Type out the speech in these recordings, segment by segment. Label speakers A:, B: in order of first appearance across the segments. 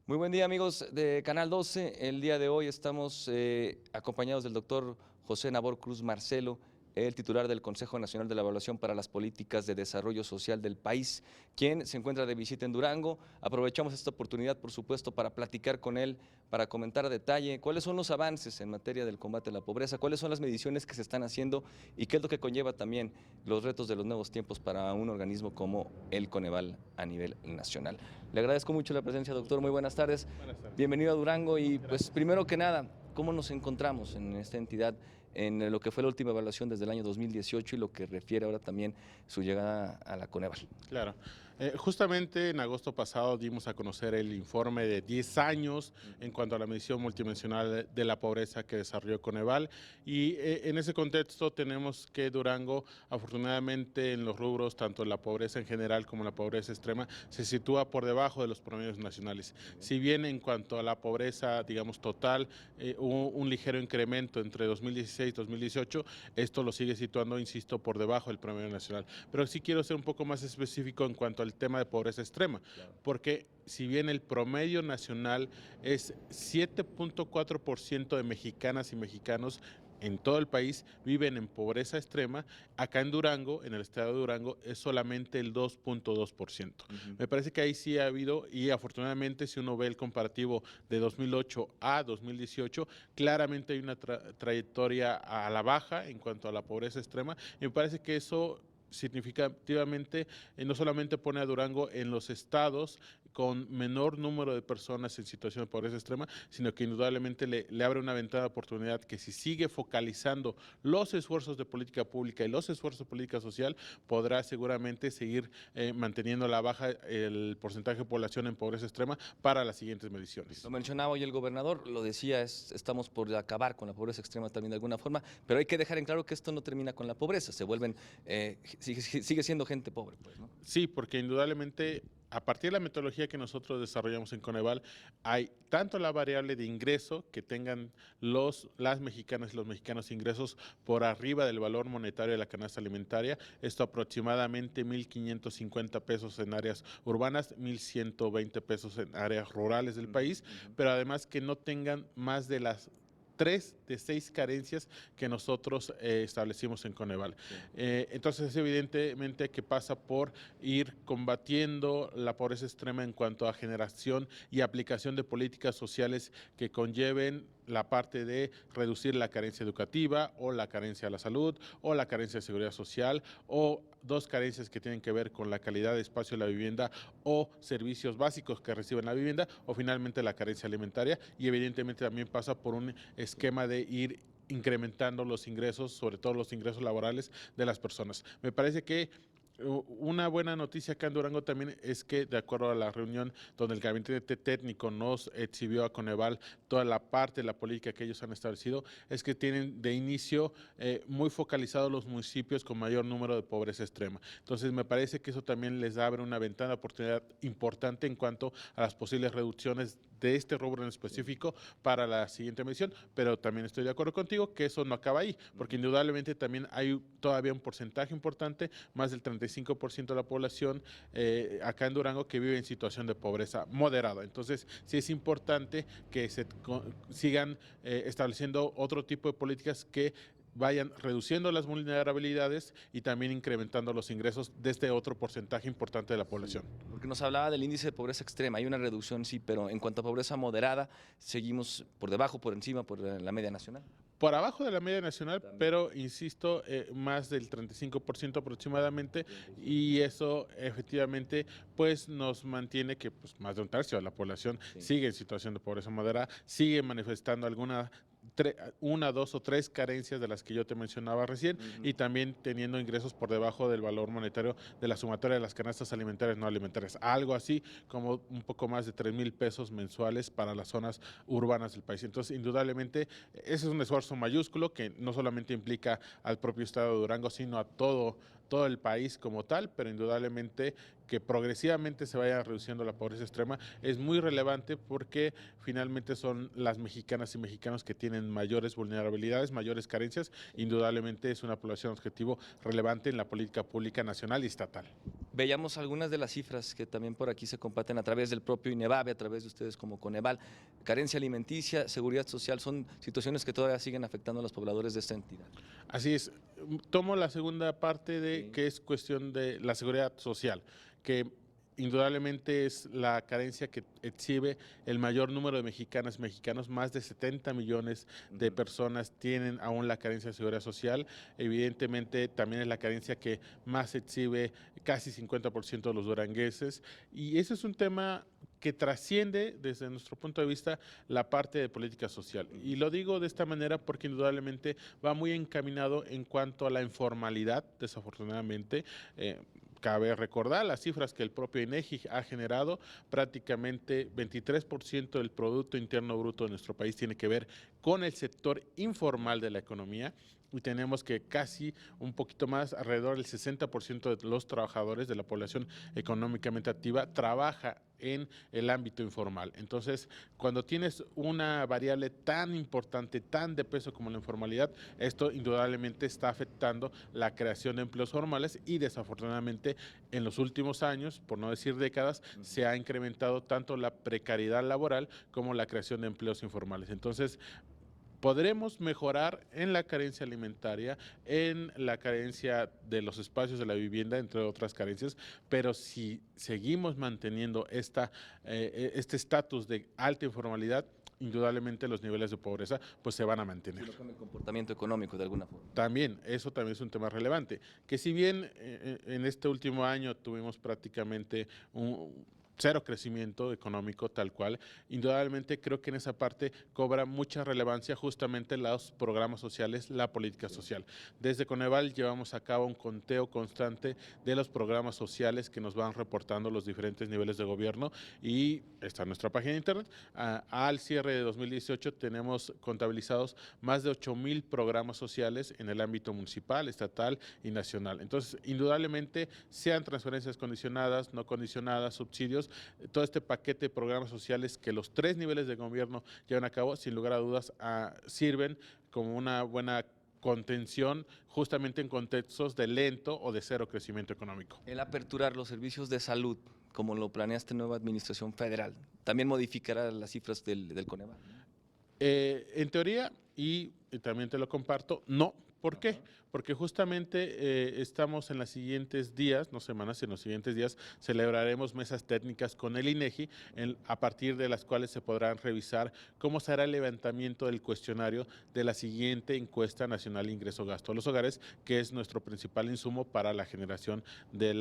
A: Muy buen día, amigos de Canal 12. El día de hoy estamos acompañados del doctor José Nabor Cruz Marcelo, el titular del Consejo Nacional de la Evaluación para las Políticas de Desarrollo Social del país, quien se encuentra de visita en Durango. Aprovechamos esta oportunidad, por supuesto, para platicar con él, para comentar a detalle cuáles son los avances en materia del combate a la pobreza, cuáles son las mediciones que se están haciendo y qué es lo que conlleva también los retos de los nuevos tiempos para un organismo como el Coneval a nivel nacional. Le agradezco mucho la presencia, doctor. Muy buenas tardes.
B: Buenas tardes.
A: Bienvenido a Durango y pues
B: Gracias.
A: primero que nada, ¿cómo nos encontramos en esta entidad en lo que fue la última evaluación desde el año 2018 y lo que refiere ahora también su llegada a la Coneval?
B: Claro. Justamente en agosto pasado dimos a conocer el informe de 10 años en cuanto a la medición multidimensional de la pobreza que desarrolló Coneval y en ese contexto tenemos que Durango, afortunadamente en los rubros, tanto la pobreza en general como la pobreza extrema, se sitúa por debajo de los promedios nacionales. Si bien en cuanto a la pobreza, digamos, total, hubo un ligero incremento entre 2016 y 2018, esto lo sigue situando, insisto, por debajo del promedio nacional. Pero sí quiero ser un poco más específico en cuanto al tema de pobreza extrema, porque si bien el promedio nacional es 7.4% de mexicanas y mexicanos en todo el país viven en pobreza extrema, acá en Durango, en el estado de Durango, es solamente el 2.2%. Me parece que ahí sí ha habido, y afortunadamente si uno ve el comparativo de 2008 a 2018, claramente hay una trayectoria a la baja en cuanto a la pobreza extrema, y me parece que eso significativamente no solamente pone a Durango en los estados con menor número de personas en situación de pobreza extrema, sino que indudablemente le abre una ventana de oportunidad que si sigue focalizando los esfuerzos de política pública y los esfuerzos de política social, podrá seguramente seguir manteniendo a la baja el porcentaje de población en pobreza extrema para las siguientes mediciones.
A: Lo mencionaba hoy el gobernador, lo decía, estamos por acabar con la pobreza extrema también de alguna forma, pero hay que dejar en claro que esto no termina con la pobreza, se vuelven, sigue siendo gente pobre, pues, ¿no?
B: Sí, porque indudablemente a partir de la metodología que nosotros desarrollamos en Coneval, hay tanto la variable de ingreso, que tengan las mexicanas y los mexicanos ingresos por arriba del valor monetario de la canasta alimentaria, esto aproximadamente 1,550 pesos en áreas urbanas, 1,120 pesos en áreas rurales del país, pero además que no tengan más de las 3 de 6 carencias que nosotros establecimos en Coneval. Sí. Entonces es evidentemente que pasa por ir combatiendo la pobreza extrema en cuanto a generación y aplicación de políticas sociales que conlleven la parte de reducir la carencia educativa o la carencia a la salud o la carencia de seguridad social o dos carencias que tienen que ver con la calidad de espacio de la vivienda o servicios básicos que reciben la vivienda o finalmente la carencia alimentaria, y evidentemente también pasa por un esquema de ir incrementando los ingresos, sobre todo los ingresos laborales de las personas. Me parece que una buena noticia acá en Durango también es que, de acuerdo a la reunión donde el gabinete técnico nos exhibió a Coneval toda la parte de la política que ellos han establecido, es que tienen de inicio muy focalizados los municipios con mayor número de pobreza extrema. Entonces me parece que eso también les abre una ventana de oportunidad importante en cuanto a las posibles reducciones de este rubro en específico para la siguiente medición, pero también estoy de acuerdo contigo que eso no acaba ahí, porque indudablemente también hay todavía un porcentaje importante, más del 35% de la población acá en Durango, que vive en situación de pobreza moderada. Entonces sí es importante que se sigan estableciendo otro tipo de políticas que vayan reduciendo las vulnerabilidades y también incrementando los ingresos de este otro porcentaje importante de la población.
A: Sí, porque nos hablaba del índice de pobreza extrema, hay una reducción, sí, pero en cuanto a pobreza moderada, seguimos por debajo, por encima, por la media nacional.
B: Por abajo de la media nacional, pero insisto, más del 35% aproximadamente, y eso efectivamente pues nos mantiene que pues, más de un tercio de la población sigue en situación de pobreza moderada, sigue manifestando una, dos o tres carencias de las que yo te mencionaba recién, y también teniendo ingresos por debajo del valor monetario de la sumatoria de las canastas alimentarias no alimentarias, algo así como un poco más de 3,000 pesos mensuales para las zonas urbanas del país. Entonces, indudablemente, ese es un esfuerzo mayúsculo que no solamente implica al propio estado de Durango, sino a todo todo el país como tal, pero indudablemente que progresivamente se vaya reduciendo la pobreza extrema es muy relevante porque finalmente son las mexicanas y mexicanos que tienen mayores vulnerabilidades, mayores carencias. Indudablemente es una población objetivo relevante en la política pública nacional y estatal.
A: Veíamos algunas de las cifras que también por aquí se comparten a través del propio INEVAVE, a través de ustedes como Coneval. Carencia alimenticia, seguridad social, son situaciones que todavía siguen afectando a los pobladores de esta entidad.
B: Así es. Tomo la segunda parte de
A: Sí.
B: que es cuestión de la seguridad social, que indudablemente es la carencia que exhibe el mayor número de mexicanas y mexicanos. Más de 70 millones de personas tienen aún la carencia de seguridad social. Evidentemente también es la carencia que más exhibe casi 50% de los durangueses, y ese es un tema que trasciende desde nuestro punto de vista la parte de política social. Y lo digo de esta manera porque indudablemente va muy encaminado en cuanto a la informalidad, desafortunadamente. Cabe recordar las cifras que el propio INEGI ha generado. Prácticamente 23% del Producto Interno Bruto de nuestro país tiene que ver con el sector informal de la economía, y tenemos que casi un poquito más, alrededor del 60% de los trabajadores de la población económicamente activa trabaja en el ámbito informal. Entonces, cuando tienes una variable tan importante, tan de peso como la informalidad, esto indudablemente está afectando la creación de empleos formales, y desafortunadamente en los últimos años, por no decir décadas, se ha incrementado tanto la precariedad laboral como la creación de empleos informales. Entonces, podremos mejorar en la carencia alimentaria, en la carencia de los espacios de la vivienda, entre otras carencias, pero si seguimos manteniendo este estatus de alta informalidad, indudablemente los niveles de pobreza pues se van a mantener.
A: Sino con el comportamiento económico de alguna forma.
B: También, eso también es un tema relevante, que si bien en este último año tuvimos prácticamente un cero crecimiento económico tal cual, indudablemente creo que en esa parte cobra mucha relevancia justamente los programas sociales, la política social. Desde Coneval llevamos a cabo un conteo constante de los programas sociales que nos van reportando los diferentes niveles de gobierno, y está en nuestra página de internet. Al cierre de 2018 tenemos contabilizados más de 8,000 programas sociales en el ámbito municipal, estatal y nacional. Entonces, indudablemente, sean transferencias condicionadas, no condicionadas, subsidios, todo este paquete de programas sociales que los 3 niveles de gobierno llevan a cabo, sin lugar a dudas, sirven como una buena contención justamente en contextos de lento o de cero crecimiento económico.
A: El aperturar los servicios de salud, como lo planea esta nueva administración federal, también modificará las cifras del Coneval.
B: En teoría, y también te lo comparto, no. ¿Por qué? Porque justamente estamos en los siguientes días, no semanas, en los siguientes días celebraremos mesas técnicas con el INEGI, a partir de las cuales se podrán revisar cómo será el levantamiento del cuestionario de la siguiente encuesta nacional ingreso-gasto de los hogares, que es nuestro principal insumo para la generación de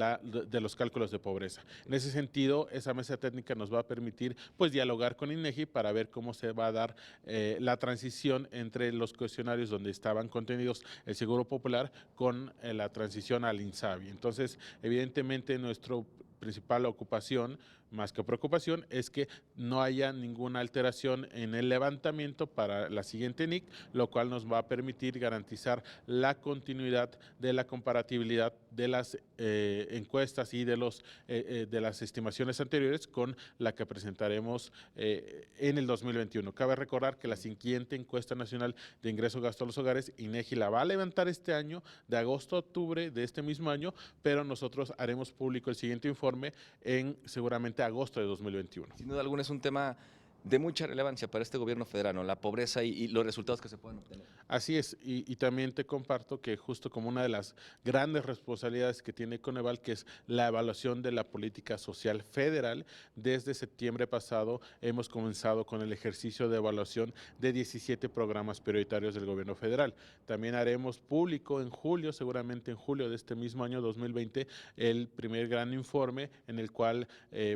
B: los cálculos de pobreza. En ese sentido, esa mesa técnica nos va a permitir pues dialogar con INEGI para ver cómo se va a dar la transición entre los cuestionarios donde estaban contenidos el Seguro Popular con la transición al INSABI. Entonces, evidentemente, nuestra principal ocupación, más que preocupación, es que no haya ninguna alteración en el levantamiento para la siguiente NIC, lo cual nos va a permitir garantizar la continuidad de la comparatibilidad de las encuestas y de las estimaciones anteriores con la que presentaremos en el 2021. Cabe recordar que la siguiente encuesta nacional de ingreso-gasto a los hogares, INEGI la va a levantar este año, de agosto a octubre de este mismo año, pero nosotros haremos público el siguiente informe en seguramente agosto de 2021.
A: Sin duda alguna es un tema de mucha relevancia para este gobierno federal, ¿no? La pobreza y los resultados que se pueden obtener.
B: Así es, y también te comparto que justo como una de las grandes responsabilidades que tiene Coneval, que es la evaluación de la política social federal, desde septiembre pasado hemos comenzado con el ejercicio de evaluación de 17 programas prioritarios del gobierno federal. También haremos público en julio, seguramente en julio de este mismo año 2020, el primer gran informe en el cual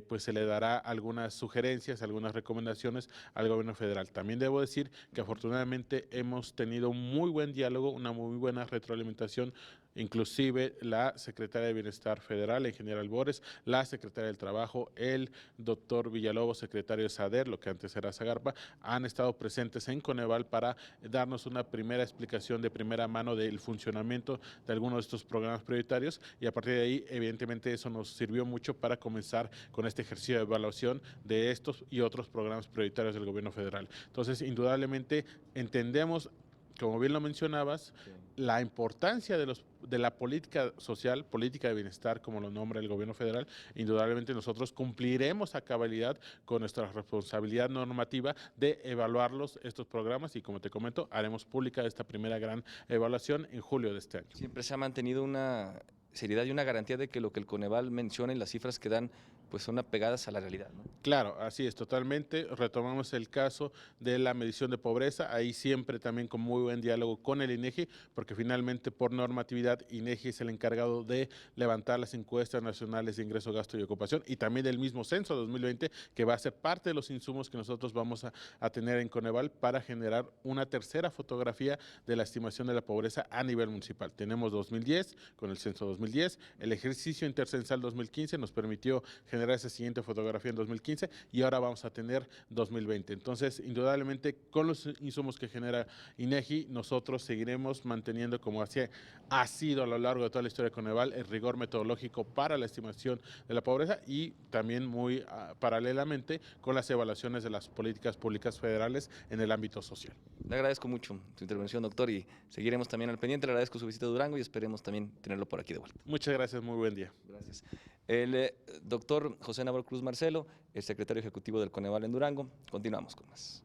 B: pues se le dará algunas sugerencias, algunas recomendaciones al gobierno federal. También debo decir que afortunadamente hemos tenido un muy buen diálogo, una muy buena retroalimentación inclusive la Secretaria de Bienestar Federal, la ingeniera Albores, la Secretaria del Trabajo, el doctor Villalobos, secretario de SADER, lo que antes era Zagarpa, han estado presentes en Coneval para darnos una primera explicación de primera mano del funcionamiento de algunos de estos programas prioritarios, y a partir de ahí, evidentemente, eso nos sirvió mucho para comenzar con este ejercicio de evaluación de estos y otros programas prioritarios del gobierno federal. Entonces, indudablemente, entendemos, como bien lo mencionabas,
A: Sí.
B: la importancia de la política social, política de bienestar, como lo nombra el gobierno federal. Indudablemente nosotros cumpliremos a cabalidad con nuestra responsabilidad normativa de evaluarlos, estos programas, y como te comento, haremos pública esta primera gran evaluación en julio de este año.
A: Siempre se ha mantenido una seriedad y una garantía de que lo que el Coneval menciona y las cifras que dan pues son apegadas a la realidad, ¿no?
B: Claro, así es, totalmente. Retomamos el caso de la medición de pobreza, ahí siempre también con muy buen diálogo con el INEGI, porque finalmente por normatividad INEGI es el encargado de levantar las encuestas nacionales de ingreso, gasto y ocupación, y también del mismo censo 2020, que va a ser parte de los insumos que nosotros vamos a tener en Coneval para generar una tercera fotografía de la estimación de la pobreza a nivel municipal. Tenemos 2010 con el censo 2010, el ejercicio intercensal 2015 nos permitió generar esa siguiente fotografía en 2015, y ahora vamos a tener 2020. Entonces, indudablemente, con los insumos que genera INEGI, nosotros seguiremos manteniendo, como ha sido a lo largo de toda la historia de Coneval, el rigor metodológico para la estimación de la pobreza, y también muy paralelamente con las evaluaciones de las políticas públicas federales en el ámbito social.
A: Le agradezco mucho su intervención, doctor, y seguiremos también al pendiente. Le agradezco su visita a Durango y esperemos también tenerlo por aquí de vuelta.
B: Muchas gracias, muy buen día.
A: Gracias. El doctor José Navarro Cruz Marcelo, el secretario ejecutivo del Coneval en Durango. Continuamos con más.